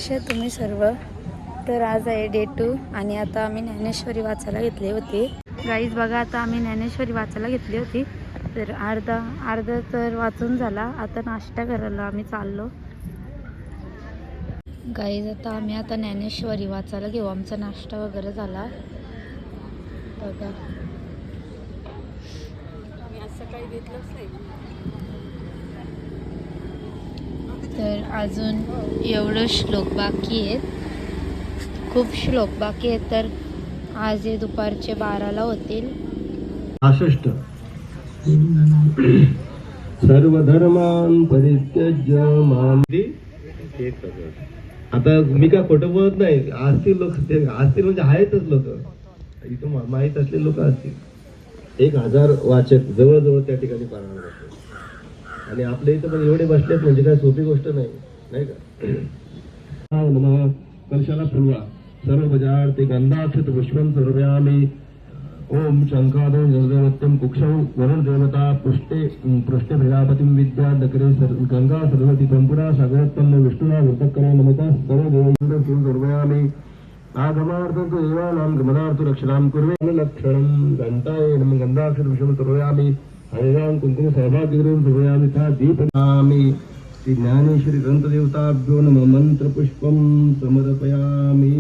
कसे तुम्ही सर्व? तर आज आहे डे 2 आणि आता आम्ही ज्ञानेश्वरी वाचायला घेतली होती. गाईज बघा, आता आम्ही ज्ञानेश्वरी वाचायला घेतली होती. तर अर्धा तर वाचून झाला. आता नाश्ता करायला आम्ही चाललो. गाईज आता ज्ञानेश्वरी वाचायला घेऊ. आमचा नाश्ता वगैरे झाला बघा. सकाळी घेतलंच नाही. तर अजून एवढं श्लोक बाकी आहेत, खूप श्लोक बाकी आहेत. तर आज हे दुपारचे 12ला होतील. 65 सर्वधर्मान परित्यज्य मां. आता मी काय खोटं बोलत नाही. असतील लोक, असतील म्हणजे आहेतच लोक, इथं माहीत असलेले लोक असतील. 1000 वाचक जवळजवळ त्या ठिकाणी पारायण करतात. आणि आपल्या इथं पण एवढे बसलेत म्हणजे काय सोपी गोष्ट नाही, नाही का? कलशाला फुलवा सर्व बजार ते गंधाक्षत पुष्पं सर्वयामी. ओम शंकादो जलदेवत्यम कुक्षौ वरुण देवता पृष्ठे प्रजापतिं विद्या दकरे गंगा सरस्वती पंपुरा सागरोत्पन्न विष्णुना वृद्धकरे नमता सर्व देवं सर्वयामी. आगमार्थं तु देवानां गमनार्थं रक्षणां कुर्वे लक्षणं घंटाय नमः गंधाक्षत पुष्पं सर्वयामी. हरिराम कुंकुम सहभाग्यं सर्वयामी था दीपयामी. श्री ज्ञानेश्वरी ग्रंथदेवताभ्यो नमः मंत्रपुष्पं समर्पयामि.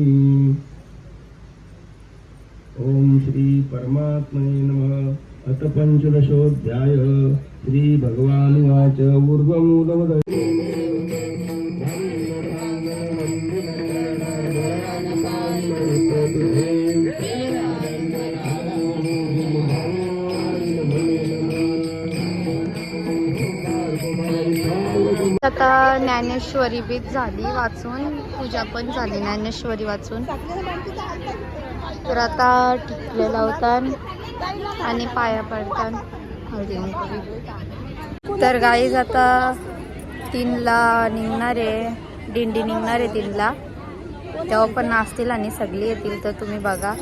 ओम श्री परमात्मने नमः. अथ पंचदशोऽध्याय. श्री भगवानुवाच ऊर्ध्वमूलमद आता ज्ञानेश्वरी बीत झाली वाचून, पूजा पण झाली ज्ञानेश्वरी वाचून. तर आता टिकले लावतात आणि पाया पडतात. तर गाईज आता 3ला निघणार आहे, दिंडी निघणार आहे 3ला. तेव्हा पण नाचतील आणि सगळे येतील, तर तुम्ही बघा.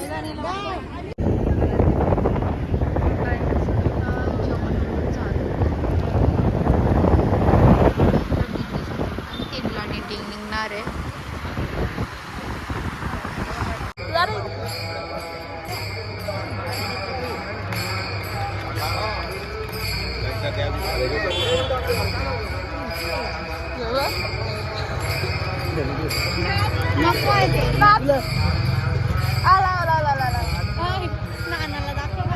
नको आहे ते नानाला दाखव.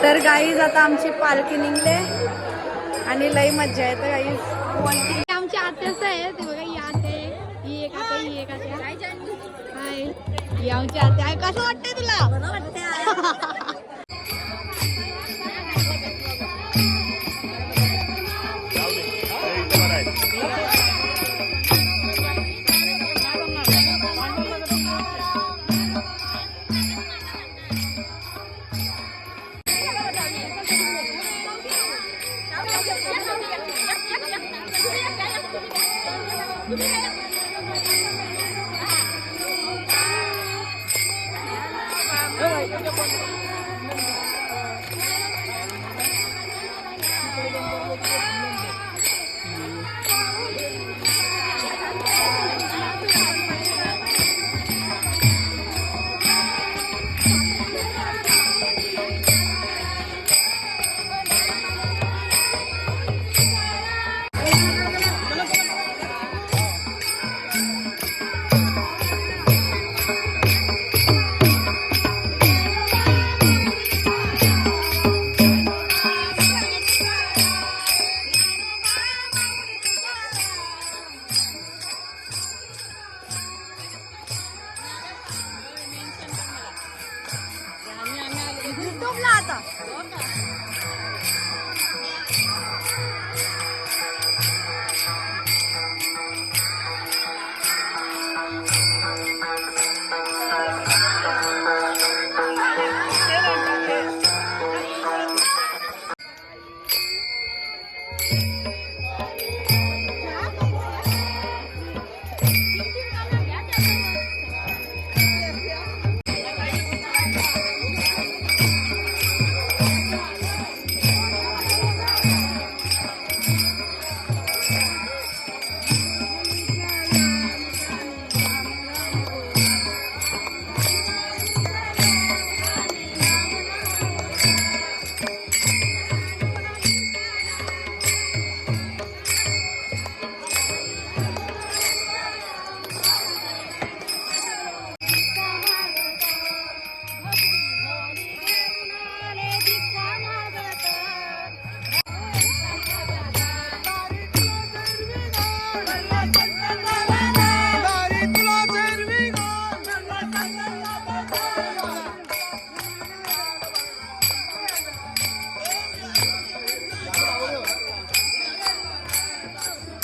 तर गाईज आता आमची पालखी निघले आणि लई मज्जा येते गाईज. आमची आत्याच आहे ते बघा. ही आते, ही एक आते, ही एक आते. हाय, ही आमची आते आहे. कसं वाटतंय तुला? बरं वाटतंय.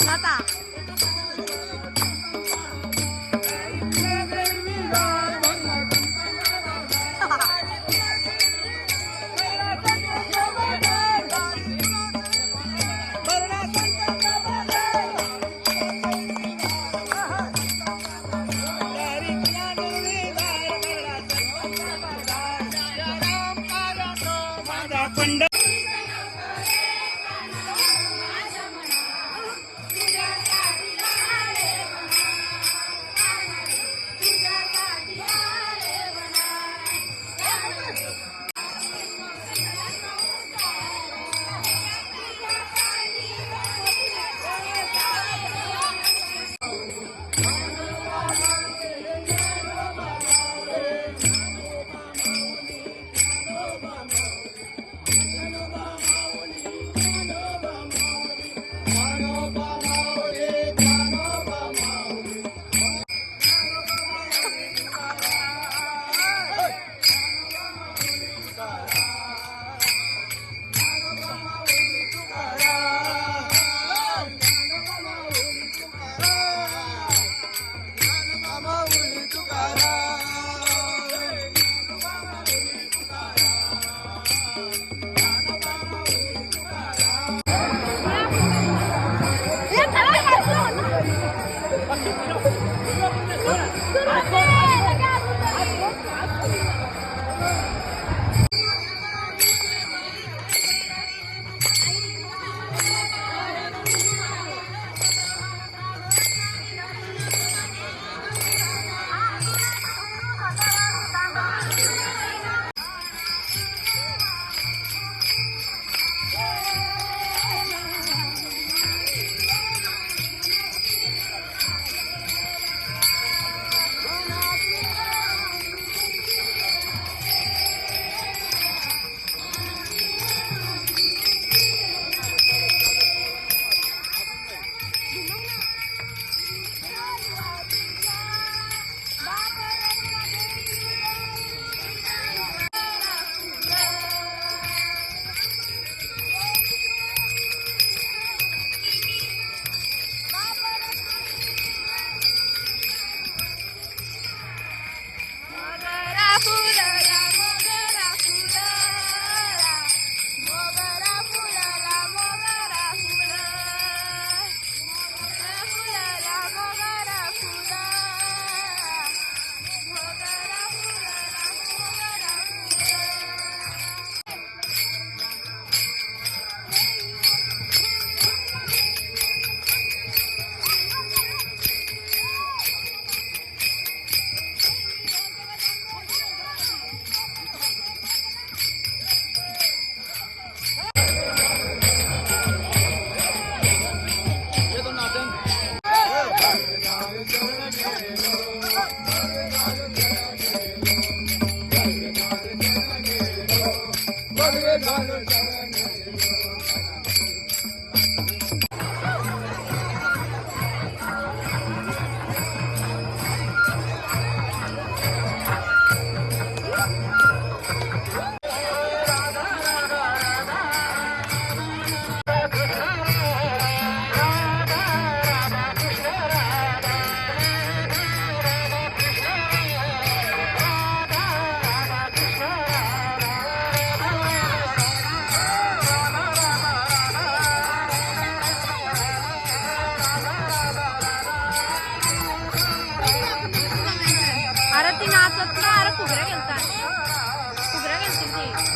कोणाचा अरे ती नाचत ना अरे फुगऱ्या गेलतात फुगऱ्या गेलतील ती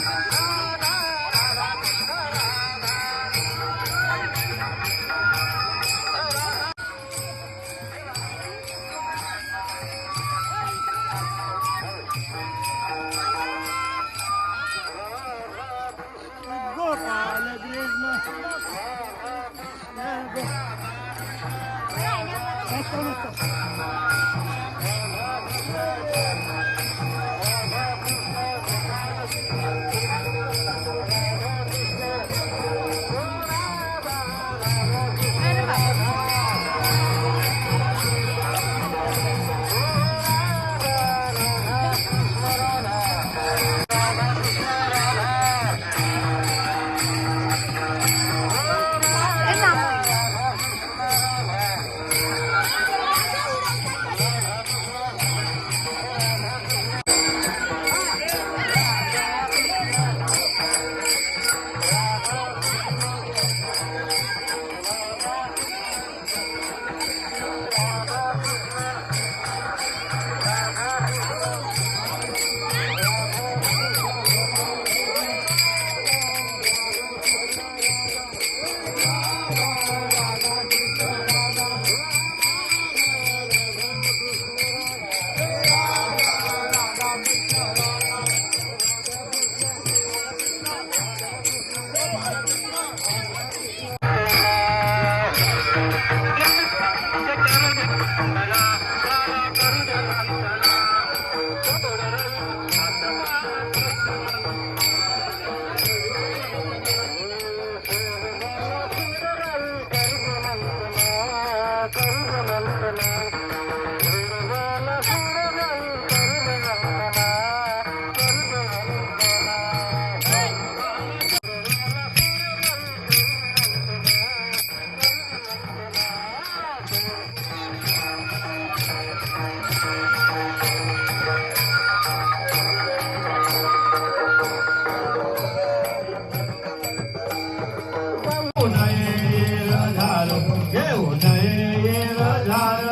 घेऊ नये येर झार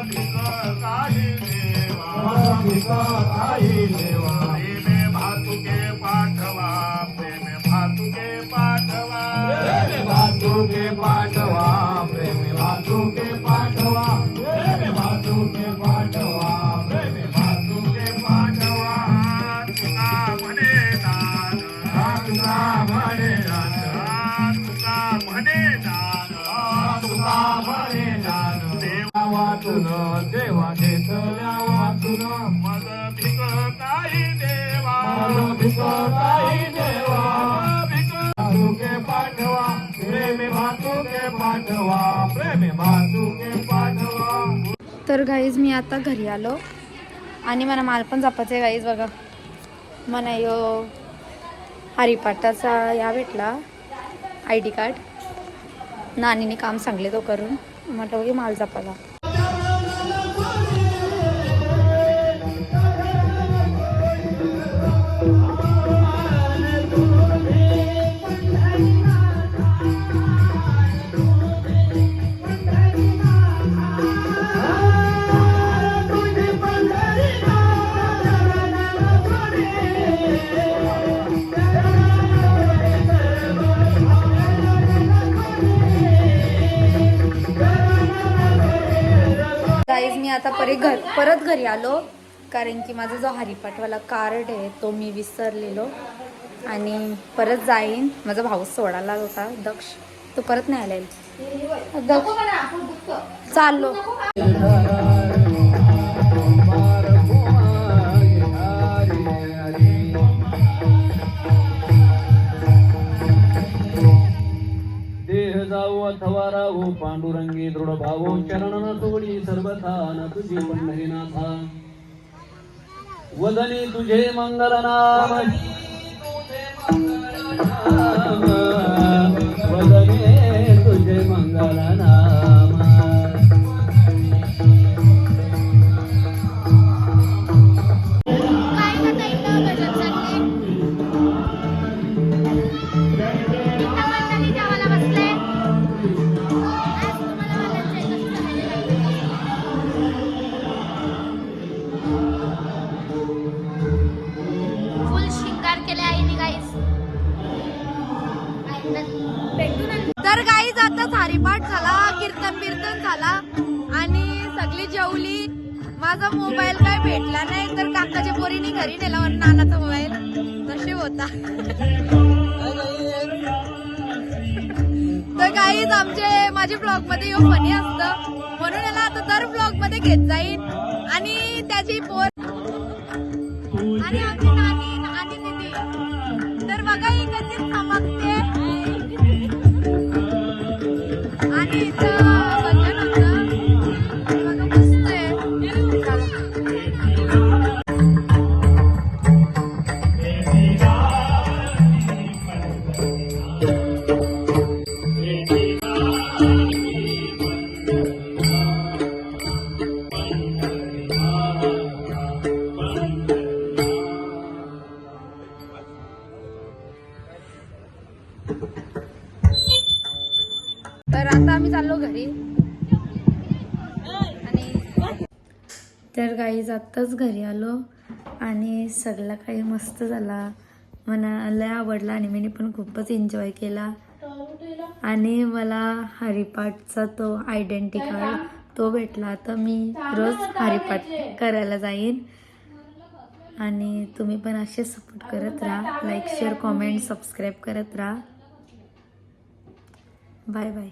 भिक काही देवा भिक काही देवा प्रेमे भातुके पाठवा प्रेमे भातुके पाठवा प्रेमे भातुके पाठवा प्रेमे भातुके पाठवा प्रेमे भातुके पाठवा प्रेमे भातुके पाठवा तुका म्हणे दान तुका म्हणे दान तुका म्हणे दान तुका म्हणे दान देवा वाचून देवा घेतल्या वाचून मग भिक काही देवा भिक काही देवा भिक भातुके पाठवा प्रेमे भातुके पाठवा प्रेमे भातुके पाठवा. तर गाईज मी आता घरी आलो आणि मला माल पण जपायचं आहे गाईज. बघा मला यो हरिपाठाचा या भेटला ID कार्ड नानीने काम सांगले तो करून म्हटलं की माल जपायला. गाईज मी आता परत घरी आलो कारण की माझा जो हरिपाठवाला कार्ड आहे तो मी विसरलेलो आणि परत जाईन. माझा भाऊ सोडायला होता दक्ष, तो परत नाही आलेला. दक्ष चाललो. देह जाऊ अथवा राहू पांडुरंगी दृढ भावो चरण सोडी सर्वथा न तुझी पंढरीनाथा वदनी तुझे मंगल नाम वदने तुझे मंगल नाम. फुल शिंगार केले आहे गाईज. तर गाईज आता हरिपाठ झाला, कीर्तन झाला आणि सगळी जेवली. माझा मोबाईल काय भेटला नाही तर काकाच्या पोरीने घरी नेला आणि नानाचा मोबाईल नशीब होता. तर गाईज माझे ब्लॉग मध्ये येऊ फनी असतं म्हणून याला आता दर ब्लॉग मध्ये घेत जाईन. आणि त्याची पोर आणि आमची नानी आणि दिदी तर बघा ही कशी चमकते आणि इथं भजन होतं बघा मस्त आहे. तर आता आम्ही चाललो घरी. आणि तर गाईज आत्ताच घरी आलो आणि सगळं काही मस्त झाला. मला लय आवडला आणि मी पण खूपच एन्जॉय केला. आणि मला हरिपाठचा तो आयडेंटिटी कार्ड तो भेटला. तर मी रोज हरिपाठ करायला जाईन. आणि तुम्ही पण असे सपोर्ट करत राहा. लाईक शेअर कॉमेंट सबस्क्राईब करत राहा. Bye bye.